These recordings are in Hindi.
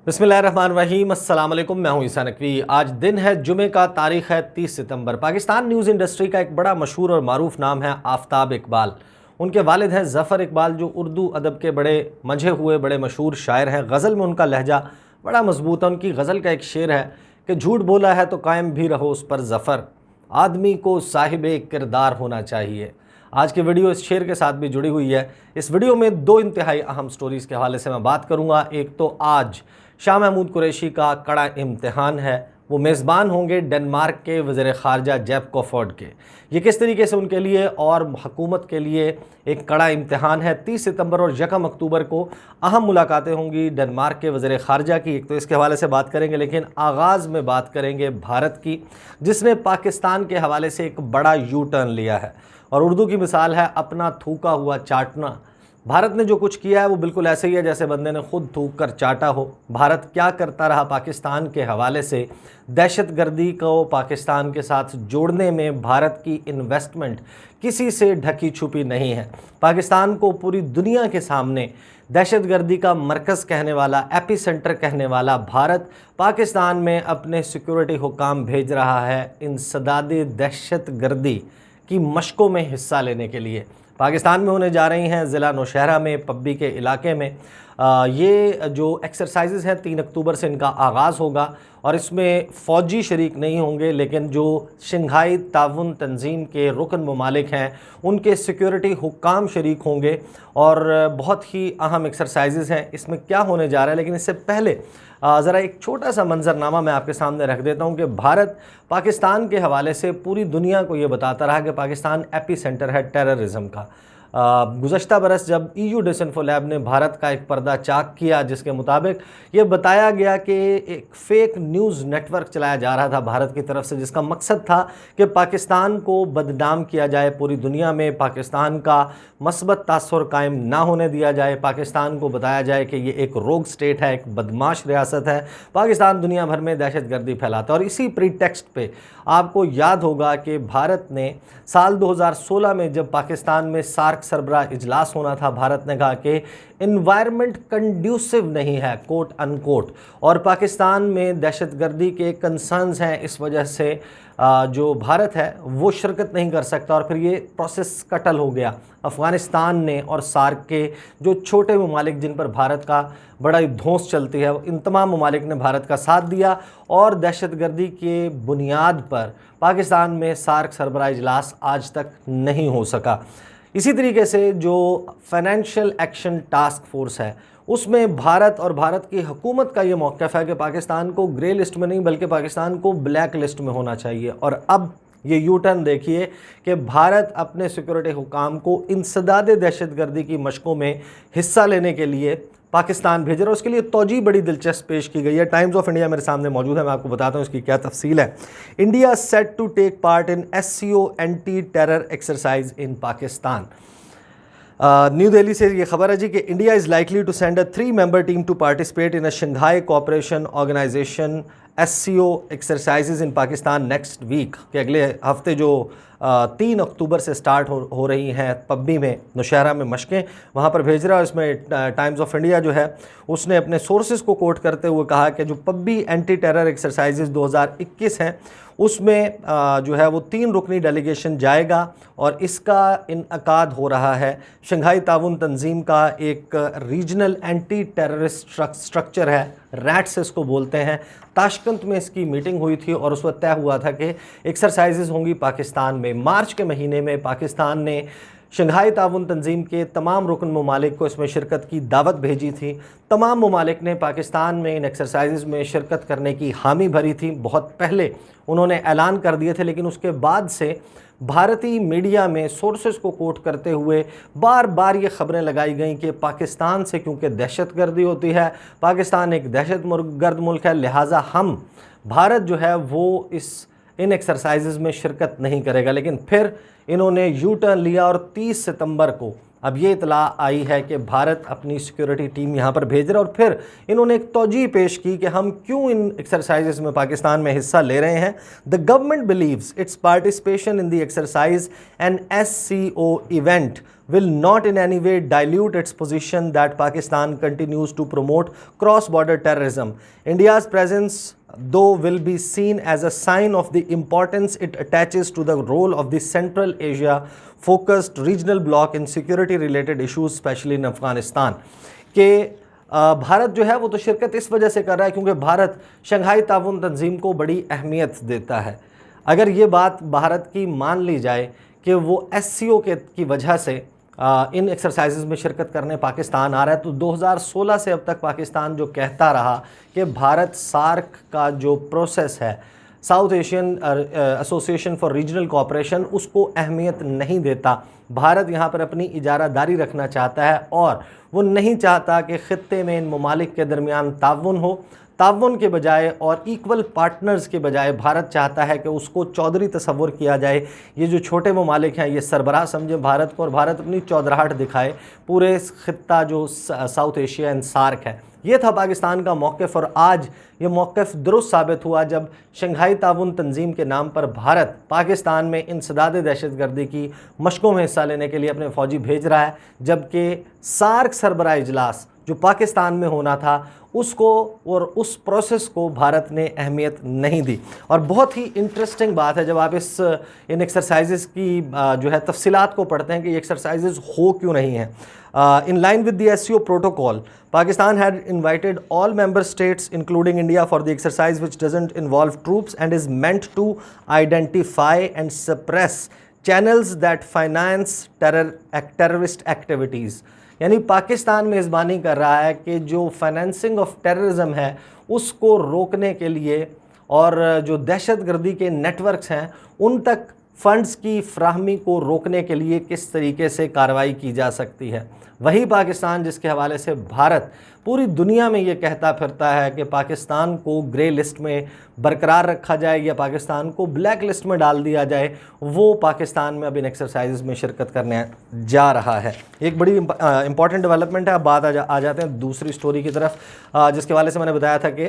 बिस्मिल्लाहिर्रहमानिर्रहीम, अस्सलाम वालेकुम। मैं हूं ईसा नकवी। आज दिन है जुमे का, तारीख़ है 30 सितंबर। पाकिस्तान न्यूज़ इंडस्ट्री का एक बड़ा मशहूर और मारूफ नाम है आफ्ताब इकबाल। उनके वालिद हैं ज़फ़र इकबाल, जो उर्दू अदब के बड़े मंझे हुए बड़े मशहूर शायर हैं। गज़ल में उनका लहजा बड़ा मजबूत है। उनकी गज़ल का एक शेर है कि झूठ बोला है तो कायम भी रहो उस पर ज़फ़र, आदमी को साहिबे किरदार होना चाहिए। आज की वीडियो इस शेर के साथ भी जुड़ी हुई है। इस वीडियो में दो इंतहाई अहम स्टोरीज़ के हवाले से मैं बात करूँगा। एक तो आज शाह महमूद कुरैशी का कड़ा इम्तिहान है। वो मेज़बान होंगे डेनमार्क के वज़ीर ख़ारजा जेप कोफोड के। ये किस तरीके से उनके लिए और हुकूमत के लिए एक कड़ा इम्तिहान है। 30 सितंबर और 1 अक्टूबर को अहम मुलाकातें होंगी डेनमार्क के वज़ीर ख़ारजा की। एक तो इसके हवाले से बात करेंगे, लेकिन आगाज़ में बात करेंगे भारत की, जिसने पाकिस्तान के हवाले से एक बड़ा यू टर्न लिया है। और उर्दू की मिसाल है अपना थूका हुआ चाटना। भारत ने जो कुछ किया है वो बिल्कुल ऐसे ही है जैसे बंदे ने खुद थूक कर चाटा हो। भारत क्या करता रहा पाकिस्तान के हवाले से, दहशतगर्दी को पाकिस्तान के साथ जोड़ने में भारत की इन्वेस्टमेंट किसी से ढकी छुपी नहीं है। पाकिस्तान को पूरी दुनिया के सामने दहशतगर्दी का मरकज़ कहने वाला, एपी सेंटर कहने वाला भारत पाकिस्तान में अपने सिक्योरिटी हुकाम भेज रहा है इंसदादे दहशतगर्दी की मशकों में हिस्सा लेने के लिए। पाकिस्तान में होने जा रही हैं ज़िला नौशहरा में, पब्बी के इलाके में। ये जो एक्सरसाइजेज़ हैं 3 अक्टूबर से इनका आगाज़ होगा और इसमें फ़ौजी शरीक नहीं होंगे, लेकिन जो शंघाई ताउन तंजीम के रुकन ममालिक हैं उनके सिक्योरिटी हुक्काम शरीक होंगे। और बहुत ही अहम एक्सरसाइजेज़ हैं। इसमें क्या होने जा रहा है, लेकिन इससे पहले ज़रा एक छोटा सा मंजरनामा मैं आपके सामने रख देता हूँ कि भारत पाकिस्तान के हवाले से पूरी दुनिया को ये बताता रहा कि पाकिस्तान एपी सेंटर है टेररिज्म का। गुज़श्ता बरस जब EU डिसइंफो लैब ने भारत का एक पर्दा चाक किया, जिसके मुताबिक ये बताया गया कि एक फ़ेक न्यूज़ नेटवर्क चलाया जा रहा था भारत की तरफ से, जिसका मकसद था कि पाकिस्तान को बदनाम किया जाए पूरी दुनिया में, पाकिस्तान का मस्बत तासुर कायम ना होने दिया जाए, पाकिस्तान को बताया जाए कि ये एक रोग स्टेट है, एक बदमाश रियासत है, पाकिस्तान दुनिया भर में दहशतगर्दी फैलाता है। और इसी प्रीटेक्स्ट पे आपको याद होगा कि भारत ने साल 2016 में जब पाकिस्तान में सार्क सरबराह इजलास होना था, भारत ने कहा कि इन्वायरमेंट कंड्यूसिव नहीं है, कोट अनकोट, और पाकिस्तान में दहशतगर्दी के कंसर्न्स हैं, इस वजह से जो भारत है वो शिरकत नहीं कर सकता। और फिर ये प्रोसेस कटल हो गया। अफ़गानिस्तान ने और सार्क के जो छोटे ममालिक जिन पर भारत का बड़ा ही धौंस चलती है, इन तमाम ममालिक ने भारत का साथ दिया और दहशतगर्दी के बुनियाद पर पाकिस्तान में सार्क सरबराह इजलास आज तक नहीं हो सका। इसी तरीके से जो फाइनेंशियल एक्शन टास्क फोर्स है उसमें भारत और भारत की हुकूमत का ये मौक़िफ़ है कि पाकिस्तान को ग्रे लिस्ट में नहीं बल्कि पाकिस्तान को ब्लैक लिस्ट में होना चाहिए। और अब ये यू टर्न देखिए कि भारत अपने सिक्योरिटी हुकाम को इंसदादे दहशतगर्दी की मशकों में हिस्सा लेने के लिए पाकिस्तान भेज रहा है। उसके लिए तौजी बड़ी दिलचस्प पेश की गई है। टाइम्स ऑफ इंडिया मेरे सामने मौजूद है, मैं आपको बताता हूँ इसकी क्या तफसील है। India set to take part in SCO anti terror exercise in Pakistan. New Delhi से ये खबर है जी कि India is likely to send a 3-member team to participate in a Shanghai cooperation organisation SCO exercises in Pakistan next week, के अगले हफ्ते जो 3 अक्टूबर से स्टार्ट हो रही हैं पब्बी में, नौशहरा में मशकें, वहाँ पर भेज रहा है। इसमें टाइम्स ऑफ इंडिया जो है उसने अपने सोर्सेज को कोट करते हुए कहा कि जो पब्बी एंटी टेरर एक्सरसाइजेज 2021 हैं उसमें जो है वो 3 रुकनी डेलीगेशन जाएगा और इसका इनअकाद हो रहा है शंघाई ताउन तंजीम का एक रीजनल एंटी टेररिस्ट स्ट्रक्चर है, रैट्स इसको बोलते हैं। ताशकंद में इसकी मीटिंग हुई थी और उस वक्त तय हुआ था कि एक्सरसाइजेज होंगी पाकिस्तान में। मार्च के महीने में पाकिस्तान ने शंघाई ताउन तंजीम के तमाम रुकन ममालिक को इसमें शिरकत की दावत भेजी थी। तमाम ममालिक ने पाकिस्तान में इन एक्सरसाइजेज में शिरकत करने की हामी भरी थी। बहुत पहले उन्होंने ऐलान कर दिए थे, लेकिन उसके बाद से भारतीय मीडिया में सोर्सेज को कोट करते हुए बार बार ये खबरें लगाई गई कि पाकिस्तान से क्योंकि दहशतगर्दी होती है, पाकिस्तान एक दहशतगर्द मुल्क है, लिहाजा हम भारत जो है वो इन एक्सरसाइजेज में शिरकत नहीं करेगा। लेकिन फिर इन्होंने यू टर्न लिया और 30 सितंबर को अब ये इतला आई है कि भारत अपनी सिक्योरिटी टीम यहाँ पर भेज रहा है और फिर इन्होंने एक तौजीह पेश की कि हम क्यों इन एक्सरसाइजेस में पाकिस्तान में हिस्सा ले रहे हैं। The government believes its participation in the exercise and SCO event will not in any way dilute its position that Pakistan continues to promote cross-border terrorism. India's presence, though, will be seen as a sign of the importance it attaches to the role of the Central Asia focused regional bloc in security related issues, especially in Afghanistan. के भारत जो है वो तो शिरकत इस वजह से कर रहा है क्योंकि भारत शंघाई ताउन तंजीम को बड़ी अहमियत देता है। अगर ये बात भारत की मान ली जाए कि वो SCO की वजह से इन एक्सरसाइजेज में शिरकत करने पाकिस्तान आ रहा है, तो 2016 से अब तक पाकिस्तान जो कहता रहा कि भारत सार्क का जो प्रोसेस है, south Asian association for regional cooperation, उसको अहमियत नहीं देता। भारत यहाँ पर अपनी इजारादारी रखना चाहता है और वो नहीं चाहता कि ख़ित्ते में इन ममालिक के दरमियान ताउन हो। ताउन के बजाय और इक्वल पार्टनर्स के बजाय भारत चाहता है कि उसको चौधरी तस्वुर किया जाए। ये जो छोटे ममालिक हैं ये सरबराह समझे भारत को और भारत अपनी चौधराहट दिखाए पूरे ख़ित्ता जो साउथ एशिया एंड सार्क है। ये था पाकिस्तान का मौक़िफ़ और आज ये मौक़िफ़ दुरुस्त साबित हुआ जब शंघाई ताउन तंजीम के नाम पर भारत पाकिस्तान में इंसदाद दहशतगर्दी की मशकों में हिस्सा लेने के लिए अपने फ़ौजी भेज रहा है, जबकि सार्क सरबराह इजलास जो पाकिस्तान में होना था उसको और उस प्रोसेस को भारत ने अहमियत नहीं दी। और बहुत ही इंटरेस्टिंग बात है जब आप इन एक्सरसाइजेस की जो है तफसीलात को पढ़ते हैं कि ये एक्सरसाइजेस हो क्यों नहीं हैं। In line with the SCO protocol, Pakistan had invited all member states, including India, for the exercise, which doesn't involve troops and is meant to identify and suppress channels that finance terrorist activities. यानी पाकिस्तान मेज़बानी कर रहा है कि जो फाइनेंसिंग ऑफ टेररिज्म है उसको रोकने के लिए और जो दहशतगर्दी के नेटवर्क्स हैं उन तक फ़ंड्स की फ्राहमी को रोकने के लिए किस तरीके से कार्रवाई की जा सकती है। वही पाकिस्तान जिसके हवाले से भारत पूरी दुनिया में ये कहता फिरता है कि पाकिस्तान को ग्रे लिस्ट में बरकरार रखा जाए या पाकिस्तान को ब्लैक लिस्ट में डाल दिया जाए, वो पाकिस्तान में अब इन एक्सरसाइजेज में शिरकत करने जा रहा है। एक बड़ी इंपॉर्टेंट डेवलपमेंट है। अब बात आ जाते हैं दूसरी स्टोरी की तरफ, जिसके हवाले से मैंने बताया था कि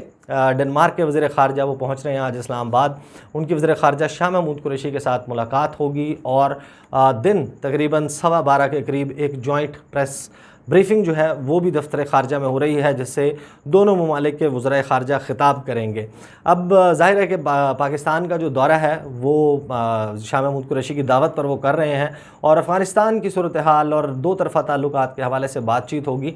डेनमार्क के वज़ीर ख़ारजा वो पहुँच रहे हैं आज इस्लामाबाद। उनकी वज़ीर ख़ारजा शाह महमूद कुरैशी के साथ मुलाकात होगी और दिन तकरीबन 12:15 के करीब एक जॉइंट प्रेस ब्रीफिंग जो है वो भी दफ्तर ख़ारजा में हो रही है, जिससे दोनों ममालिक के वज़राए ख़ारजा ख़िताब करेंगे। अब ज़ाहिर है कि पाकिस्तान का जो दौरा है वो शाह महमूद कुरैशी की दावत पर वो कर रहे हैं और अफ़गानिस्तान की सूरत हाल और दो तरफ़ा ताल्लुकात के हवाले से बातचीत होगी।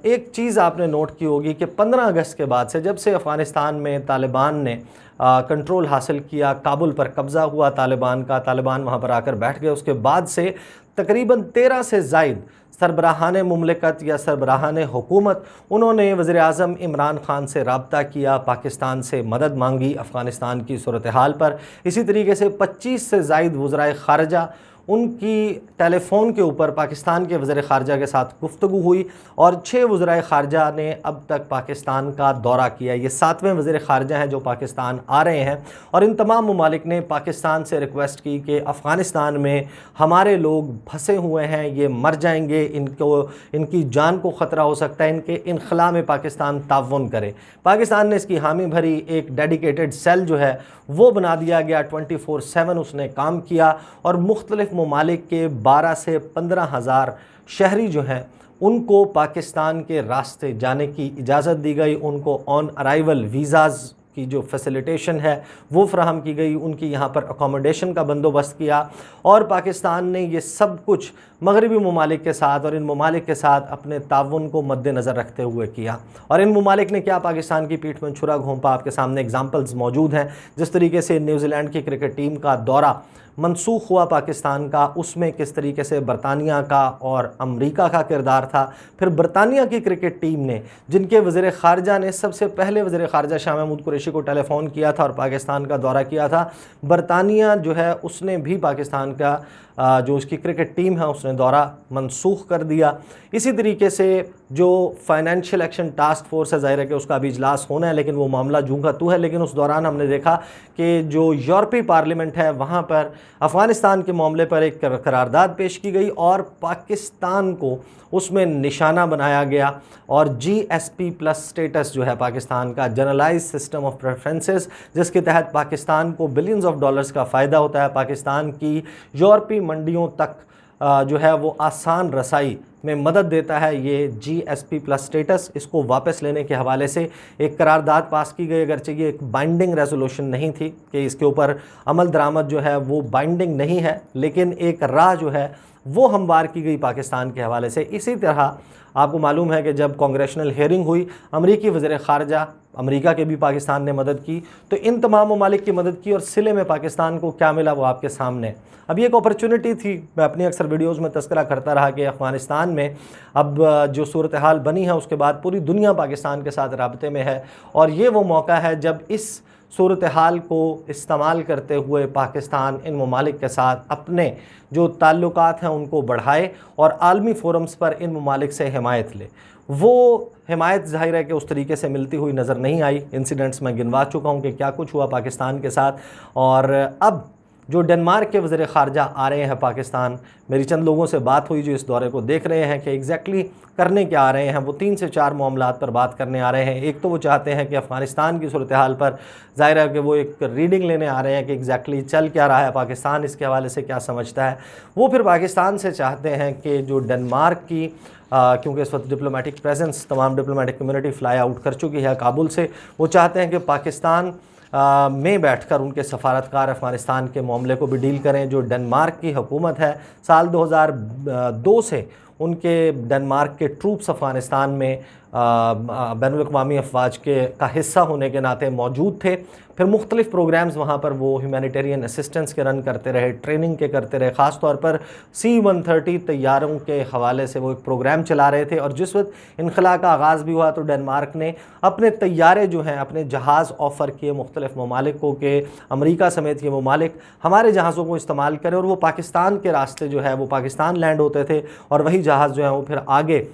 एक चीज़ आपने नोट की होगी कि 15 अगस्त के बाद से, जब से अफ़गानिस्तान में तालिबान ने कंट्रोल हासिल किया, काबुल पर कब्ज़ा हुआ तालिबान का, तालिबान वहाँ पर आकर बैठ गए, उसके बाद से तकरीबन 13 से ज़ायद सरबराहान मुमलिकत या सरबराहान हुकूमत उन्होंने वज़ीर-ए-आज़म इमरान ख़ान से रब्ता किया, पाकिस्तान से मदद मांगी अफ़गानिस्तान की सूरत हाल पर। इसी तरीके से 25 से ज़ायद वज़राए ख़ारजा उनकी टेलीफ़ोन के ऊपर पाकिस्तान के वज़ीर ख़ारजा के साथ गुफ्तगू हुई और 6 वज़राए ख़ारजा ने अब तक पाकिस्तान का दौरा किया। ये 7वें वज़ीर ख़ारजा हैं जो पाकिस्तान आ रहे हैं और इन तमाम ममालिक ने पाकिस्तान से रिक्वेस्ट की कि अफ़गानिस्तान में हमारे लोग फंसे हुए हैं, ये मर जाएंगे, इनकी जान को ख़तरा हो सकता है, इनके इनखला में पाकिस्तान ताउन करे। पाकिस्तान ने इसकी हामी भरी, एक डेडिकेटेड सेल जो है वो बना दिया गया, 24/7 उसने काम किया और मुख्तलिफ़ ममालिक के 12 से 15 हज़ार शहरी जो हैं उनको पाकिस्तान के रास्ते जाने की इजाज़त दी गई। उनको ऑन अराइवल वीज़ाज़ की जो फैसिलिटेशन है वो फ्राहम की गई, उनकी यहाँ पर अकोमोडेशन का बंदोबस्त किया और पाकिस्तान ने ये सब कुछ मगरबी ममालिक के साथ और इन ममालिक के साथ अपने ताउन को मद्देनज़र रखते हुए किया। और इन ममालिक ने क्या पाकिस्तान की पीठ में छुरा घोंपा, आपके सामने एग्जाम्पल्स मौजूद हैं। जिस तरीके से न्यूज़ीलैंड की क्रिकेट टीम का दौरा मनसूख हुआ पाकिस्तान का, उसमें किस तरीके से बरतानिया का और अमेरिका का किरदार था। फिर बरतानिया की क्रिकेट टीम ने, जिनके वज़ीर ख़ारजा ने सबसे पहले वज़ीर ख़ारजा शाह महमूद कुरैशी को टेलीफ़ोन किया था और पाकिस्तान का दौरा किया था, बरतानिया जो है उसने भी पाकिस्तान का जो उसकी क्रिकेट टीम है उसने दौरा मनसूख कर दिया। इसी तरीके से जो फाइनेंशियल एक्शन टास्क फोर्स है, ज़ाहिर है कि उसका अभी इजलास होना है, लेकिन वो मामला जूं का तू है। लेकिन उस दौरान हमने देखा कि जो यूरोपीय पार्लियामेंट है वहाँ पर अफ़गानिस्तान के मामले पर एक करारदाद पेश की गई और पाकिस्तान को उसमें निशाना बनाया गया और GSP+ स्टेटस जो है पाकिस्तान का, जनरलाइज सिस्टम ऑफ प्रेफरेंसेस, जिसके तहत पाकिस्तान को बिलियंस ऑफ डॉलर्स का फ़ायदा होता है। पाकिस्तान की यूरोपीय मंडियों तक जो है वो आसान रसाई में मदद देता है ये GSP+ स्टेटस। इसको वापस लेने के हवाले से एक करारदाद पास की गई, अगरचे ये एक बाइंडिंग रेजोल्यूशन नहीं थी कि इसके ऊपर अमल दरामद जो है वो बाइंडिंग नहीं है, लेकिन एक राह जो है वो हमवार की गई पाकिस्तान के हवाले से। इसी तरह आपको मालूम है कि जब कांग्रेशनल हेयरिंग हुई, अमरीकी वज़ीर ख़ारजा अमेरिका के भी पाकिस्तान ने मदद की, तो इन तमाम ममालिक की मदद की और सिले में पाकिस्तान को क्या मिला वो आपके सामने। अब ये एक अपॉर्चुनिटी थी, मैं अपनी अक्सर वीडियोज़ में तस्करा करता रहा कि अफ़गानिस्तान में अब जो सूरत हाल बनी है उसके बाद पूरी दुनिया पाकिस्तान के साथ राब्ते में है और ये वो मौका है जब इस सूरत हाल को इस्तेमाल करते हुए पाकिस्तान इन ममालिक के साथ अपने जो ताल्लुकात हैं उनको बढ़ाए और आलमी फोरम्स पर इन ममालिक से हिमायत ले। वो हिमायत ज़ाहिर है कि उस तरीके से मिलती हुई नज़र नहीं आई। इंसिडेंट्स मैं गिनवा चुका हूँ कि क्या कुछ हुआ पाकिस्तान के साथ। और अब जो डेनमार्क के वज़ीर ख़ारजा आ रहे हैं पाकिस्तान, मेरी चंद लोगों से बात हुई जो इस दौरे को देख रहे हैं कि एग्जैक्टली करने क्या आ रहे हैं। वो 3 से 4 मामलात पर बात करने आ रहे हैं। एक तो वो चाहते हैं कि अफ़गानिस्तान की सूरत हाल पर ज़ाहिर है कि वो एक रीडिंग लेने आ रहे हैं कि एग्जैक्टली चल क्या रहा है, पाकिस्तान इसके हवाले से क्या समझता है। वो फिर पाकिस्तान से चाहते हैं कि जो डेनमार्क की क्योंकि इस वक्त डिप्लोमेटिक प्रेजेंस तमाम डिप्लोमेटिक कम्युनिटी फ़्लाई आउट कर चुकी है काबुल से, वो चाहते हैं कि पाकिस्तान में बैठकर उनके सफारतकार अफ़गानिस्तान के मामले को भी डील करें। जो डेनमार्क की हुकूमत है, साल 2002 से उनके डेनमार्क के ट्रूप्स अफ़गानिस्तान में बैनुल-अक़वामी अफ़वाज का हिस्सा होने के नाते मौजूद थे। फिर मुख्तलिफ़ प्रोग्राम्स वहाँ पर वो ह्यूमैनिटेरियन असिस्टेंस के रन करते रहे, ट्रेनिंग के करते रहे। ख़ास तौर पर C-130 तैयारों के हवाले से वो एक प्रोग्राम चला रहे थे। और जिस वक्त इनख़ला का आगाज़ भी हुआ तो डेनमार्क ने अपने तैयारे जो हैं, अपने जहाज़ ऑफ़र किए मुख्तलिफ़ ममालिक को कि अमरीका समेत ये ममालिक हमारे जहाज़ों को इस्तेमाल करें। और वो पाकिस्तान के रास्ते जो है वो पाकिस्तान लैंड होते थे और वही जहाज़ जो है वो फिर आगे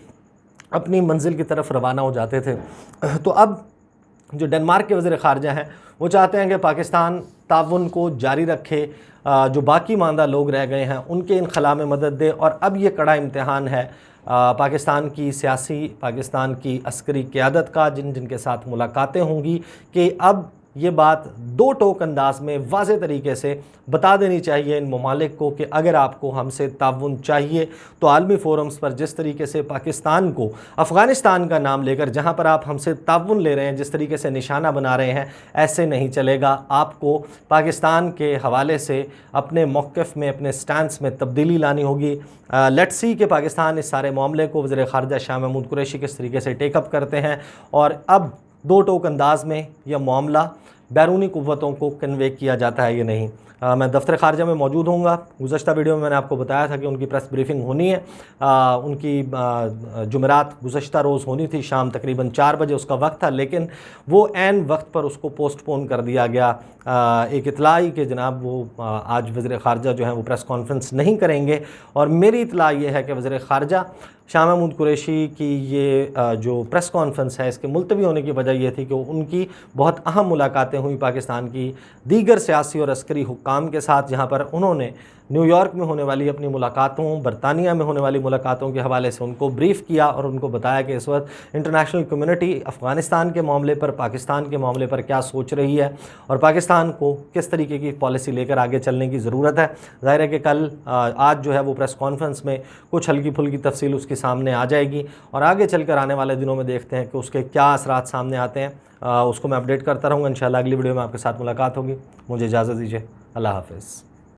अपनी मंजिल की तरफ रवाना हो जाते थे। तो अब जो डेनमार्क के वज़ीर ख़ारजा हैं वो चाहते हैं कि पाकिस्तान ताउन को जारी रखे, जो बाकी मांदा लोग रह गए हैं उनके इनख़ला में मदद दे। और अब ये कड़ा इम्तिहान है पाकिस्तान की सियासी, पाकिस्तान की अस्करी क़यादत का, जिनके साथ मुलाकातें होंगी, कि अब ये बात दो टोक अंदाज में वाज़े तरीके से बता देनी चाहिए इन ममालिक को कि अगर आपको हमसे ताउन चाहिए तो आलमी फोरम्स पर जिस तरीके से पाकिस्तान को अफ़गानिस्तान का नाम लेकर जहां पर आप हमसे ताउन ले रहे हैं, जिस तरीके से निशाना बना रहे हैं, ऐसे नहीं चलेगा। आपको पाकिस्तान के हवाले से अपने मौक़िफ़ में, अपने स्टैंस में तब्दीली लानी होगी। लेट्स सी कि पाकिस्तान इस सारे मामले को वज़ीर ख़ारजा शाह महमूद कुरैशी किस तरीके से टेकअप करते हैं और अब दो टोक अंदाज में यह मामला बैरूनी क़ुव्वतों को कन्वे किया जाता है या नहीं। मैं दफ्तर ख़ारजा में मौजूद होऊंगा। गुज़श्ता वीडियो में मैंने आपको बताया था कि उनकी प्रेस ब्रीफिंग होनी है। उनकी जुमेरात गुज़श्ता रोज़ होनी थी, शाम तकरीबन 4 बजे उसका वक्त था, लेकिन वो ऐन वक्त पर उसको पोस्टपोन कर दिया गया। एक इतला आई कि जनाब वो आज वज़ीर ख़ारजा जो है वो प्रेस कॉन्फ्रेंस नहीं करेंगे। और मेरी इतला ये है कि वज़ीर ख़ारजा शाह महमूद कुरैशी की ये जो प्रेस कॉन्फ्रेंस है इसके मुलतवी होने की वजह यह थी कि उनकी बहुत अहम मुलाकातें हुई पाकिस्तान की दीगर सियासी और अस्करी हुक्काम के साथ, जहाँ पर उन्होंने न्यूयॉर्क में होने वाली अपनी मुलाकातों, बरतानिया में होने वाली मुलाकातों के हवाले से उनको ब्रीफ़ किया और उनको बताया कि इस वक्त इंटरनेशनल कम्युनिटी अफ़गानिस्तान के मामले पर, पाकिस्तान के मामले पर क्या सोच रही है और पाकिस्तान को किस तरीके की पॉलिसी लेकर आगे चलने की ज़रूरत है। ज़ाहिर है कि कल आज जो है वो प्रेस कॉन्फ्रेंस में कुछ हल्की फुल्की तफसील उसकी सामने आ जाएगी और आगे चलकर आने वाले दिनों में देखते हैं कि उसके क्या असरात सामने आते हैं। उसको मैं अपडेट करता रहूँगा। इंशाल्लाह अगली वीडियो में आपके साथ मुलाकात होगी। मुझे इजाज़त दीजिए। अल्लाह हाफ़िज़।